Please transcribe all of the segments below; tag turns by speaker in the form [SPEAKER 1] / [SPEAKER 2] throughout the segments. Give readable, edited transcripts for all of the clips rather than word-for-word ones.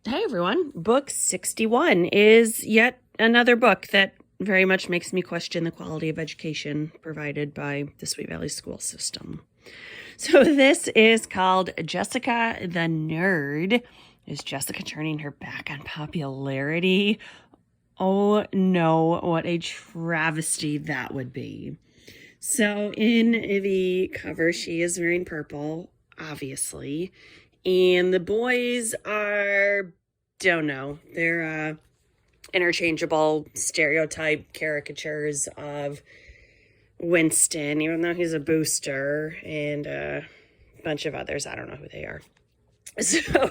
[SPEAKER 1] Hey everyone, book 61 is yet another book that very much makes me question the quality of education provided by the Sweet Valley school system. So this is called Jessica the Nerd. Is Jessica turning her back on popularity? Oh no, what a travesty that would be. So in the cover, she is wearing purple, obviously. And the boys are, don't know, they're interchangeable stereotype caricatures of Winston, even though he's a booster, and a bunch of others. I don't know who they are. So,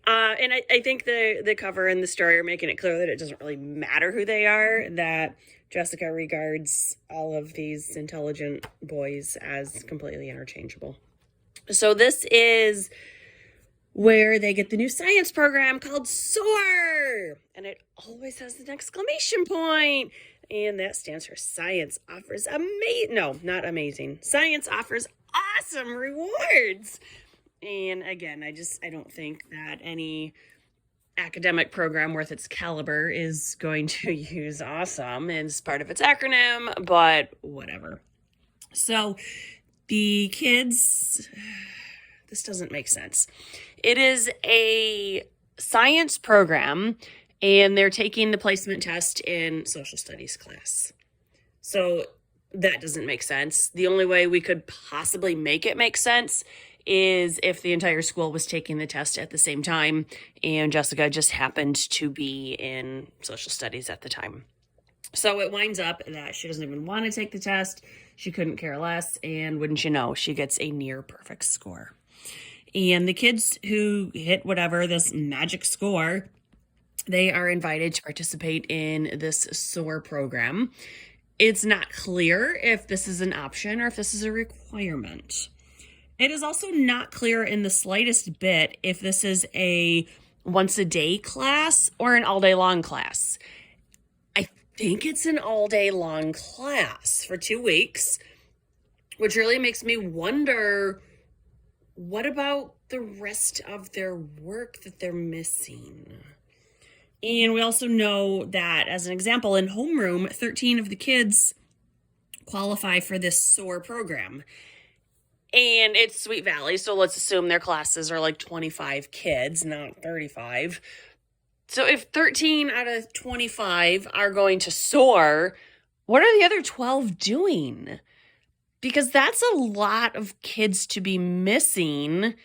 [SPEAKER 1] and I think the cover and the story are making it clear that it doesn't really matter who they are, that Jessica regards all of these intelligent boys as completely interchangeable. So this is where they get the new science program called SOAR, and it always has an exclamation point, and that stands for Science Offers Science Offers Awesome Rewards. And again, I don't think that any academic program worth its caliber is going to use awesome as part of its acronym, but whatever. So the kids, this doesn't make sense. It is a science program, and they're taking the placement test in social studies class. So that doesn't make sense. The only way we could possibly make it make sense is if the entire school was taking the test at the same time, and Jessica just happened to be in social studies at the time. So it winds up that she doesn't even want to take the test. She couldn't care less. And wouldn't you know, she gets a near perfect score. And the kids who hit whatever this magic score, they are invited to participate in this SOAR program. It's not clear if this is an option or if this is a requirement. It is also not clear in the slightest bit if this is a once a day class or an all day long class. I think it's an all day long class for 2 weeks, which really makes me wonder, what about the rest of their work that they're missing? And we also know that, as an example, in homeroom, 13 of the kids qualify for this SOAR program. And it's Sweet Valley, so let's assume their classes are like 25 kids, not 35. So if 13 out of 25 are going to SOAR, what are the other 12 doing? Because that's a lot of kids to be missing.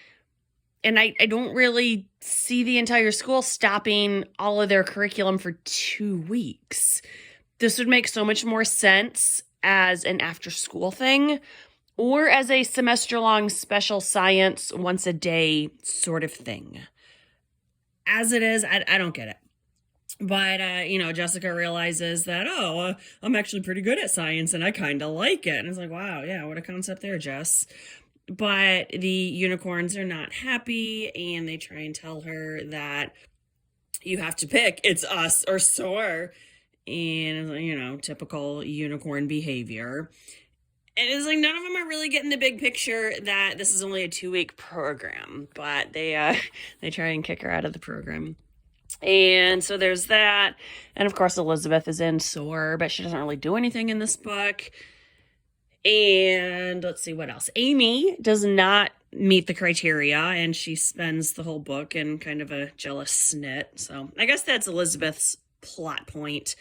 [SPEAKER 1] And I don't really see the entire school stopping all of their curriculum for 2 weeks. This would make so much more sense as an after-school thing or as a semester-long special science once a day sort of thing. As it is, I don't get it. But, Jessica realizes that, I'm actually pretty good at science and I kind of like it. And it's like, wow, yeah, what a concept there, Jess. But the unicorns are not happy, and they try and tell her that you have to pick, it's us or SOAR. And, typical unicorn behavior. And it's like none of them are really getting the big picture that this is only a 2-week program, but they try and kick her out of the program. And so there's that. And of course, Elizabeth is in SOAR, but she doesn't really do anything in this book. And let's see what else. Amy does not meet the criteria, and she spends the whole book in kind of a jealous snit. So I guess that's Elizabeth's plot point,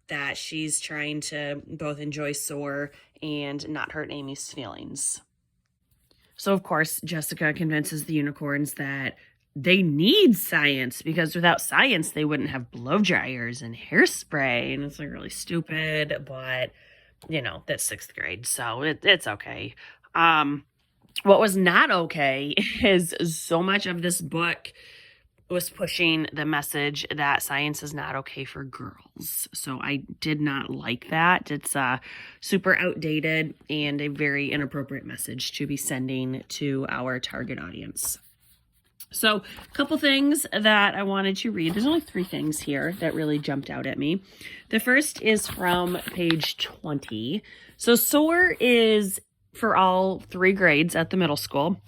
[SPEAKER 1] that she's trying to both enjoy SOAR and not hurt Amy's feelings. So of course, Jessica convinces the unicorns that they need science, because without science, they wouldn't have blow dryers and hairspray. And it's like really stupid, but that's 6th grade, so it's okay. What was not okay is so much of this book was pushing the message that science is not okay for girls. So I did not like that. It's super outdated and a very inappropriate message to be sending to our target audience. So a couple things that I wanted to read. There's only 3 things here that really jumped out at me. The first is from page 20. So SOAR is for all 3 grades at the middle school.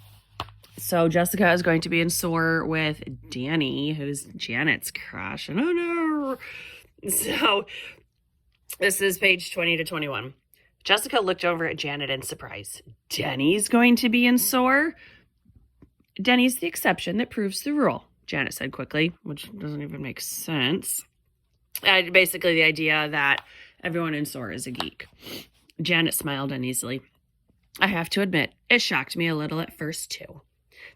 [SPEAKER 1] So Jessica is going to be in SOAR with Danny, who's Janet's crush. And oh no. So this is page 20 to 21. Jessica looked over at Janet in surprise. Denny's going to be in SOAR? Denny's the exception that proves the rule, Janet said quickly, which doesn't even make sense. Basically the idea that everyone in SOAR is a geek. Janet smiled uneasily. I have to admit, it shocked me a little at first, too.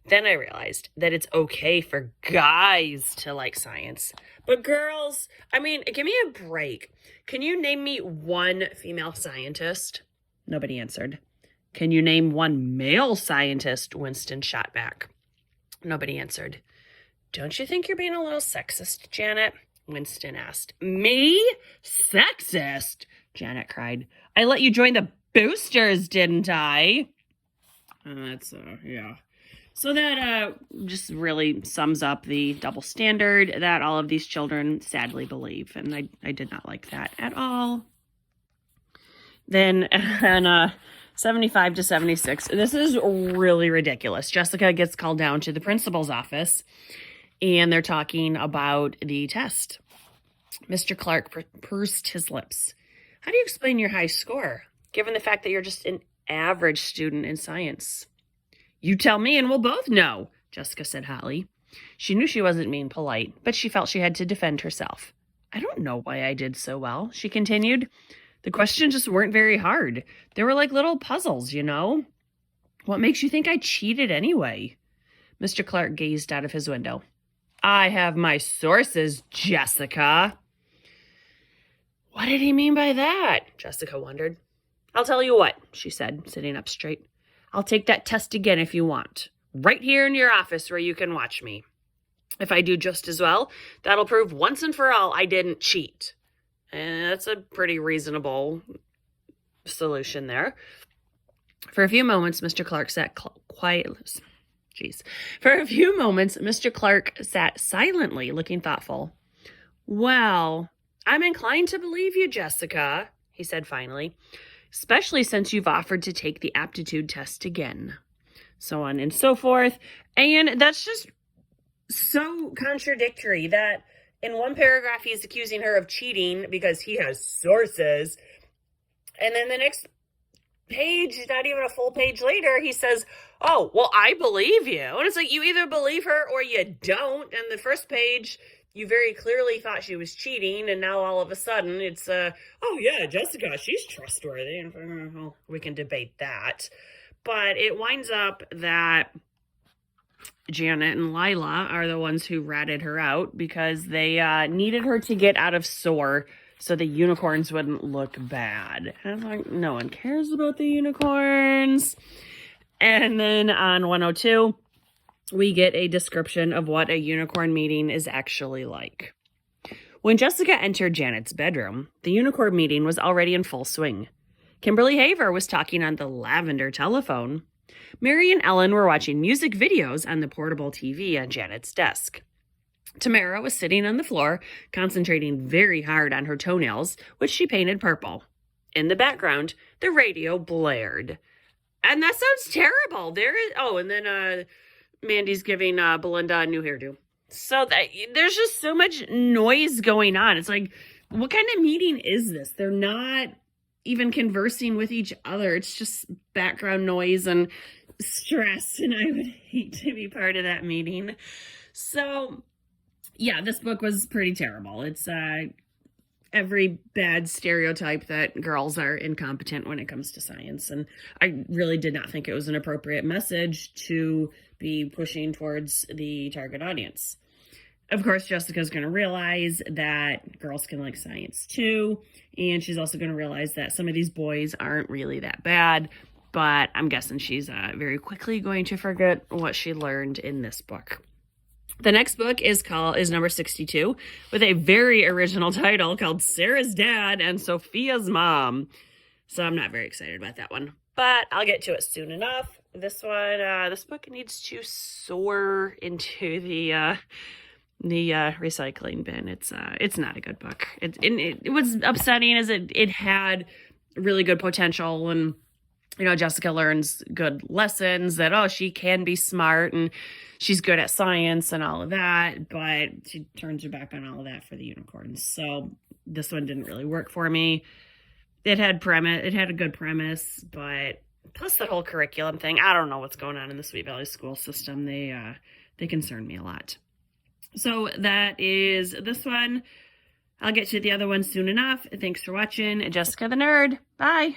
[SPEAKER 1] Then I realized that it's okay for guys to like science. But girls, give me a break. Can you name me one female scientist? Nobody answered. Can you name one male scientist? Winston shot back. Nobody answered. Don't you think you're being a little sexist, Janet? Winston asked. Me? Sexist? Janet cried. I let you join the boosters, didn't I? Yeah. So that just really sums up the double standard that all of these children sadly believe. And I did not like that at all. Then on 75 to 76, this is really ridiculous. Jessica gets called down to the principal's office, and they're talking about the test. Mr. Clark pursed his lips. How do you explain your high score, given the fact that you're just an average student in science? You tell me and we'll both know, Jessica said hotly. She knew she wasn't being polite, but she felt she had to defend herself. I don't know why I did so well, she continued. The questions just weren't very hard. They were like little puzzles, you know? What makes you think I cheated anyway? Mr. Clark gazed out of his window. I have my sources, Jessica. What did he mean by that? Jessica wondered. I'll tell you what, she said, sitting up straight. I'll take that test again if you want. Right here in your office where you can watch me. If I do just as well, that'll prove once and for all I didn't cheat. And that's a pretty reasonable solution there. For a few moments, Mr. Clark sat For a few moments, Mr. Clark sat silently, looking thoughtful. Well, I'm inclined to believe you, Jessica, he said finally. Especially since you've offered to take the aptitude test again. So on and so forth. And that's just so contradictory that in one paragraph he's accusing her of cheating because he has sources. And then the next page, not even a full page later, he says, oh, well, I believe you. And it's like you either believe her or you don't. And the first page, you very clearly thought she was cheating, and now all of a sudden it's, oh yeah, Jessica, she's trustworthy. Well, we can debate that. But it winds up that Janet and Lila are the ones who ratted her out because they needed her to get out of SOAR so the unicorns wouldn't look bad. And I'm like, no one cares about the unicorns. And then on 102... we get a description of what a unicorn meeting is actually like. When Jessica entered Janet's bedroom, the unicorn meeting was already in full swing. Kimberly Haver was talking on the lavender telephone. Mary and Ellen were watching music videos on the portable TV on Janet's desk. Tamara was sitting on the floor, concentrating very hard on her toenails, which she painted purple. In the background, the radio blared. And that sounds terrible. And then Mandy's giving Belinda a new hairdo. So there's just so much noise going on. It's like, what kind of meeting is this? They're not even conversing with each other. It's just background noise and stress. And I would hate to be part of that meeting. So, yeah, this book was pretty terrible. It's every bad stereotype that girls are incompetent when it comes to science. And I really did not think it was an appropriate message to be pushing towards the target audience. Of course, Jessica's going to realize that girls can like science too. And she's also going to realize that some of these boys aren't really that bad. But I'm guessing she's very quickly going to forget what she learned in this book. The next book is number 62 with a very original title called Sarah's Dad and Sophia's Mom. So I'm not very excited about that one, but I'll get to it soon enough. This book needs to soar into the recycling bin. It's not a good book. It was upsetting as it had really good potential and Jessica learns good lessons that, oh, she can be smart and she's good at science and all of that, but she turns her back on all of that for the unicorns. So this one didn't really work for me. It had a good premise, but plus the whole curriculum thing, I don't know what's going on in the Sweet Valley school system. They concern me a lot. So that is this one. I'll get to the other one soon enough. Thanks for watching. Jessica the Nerd. Bye.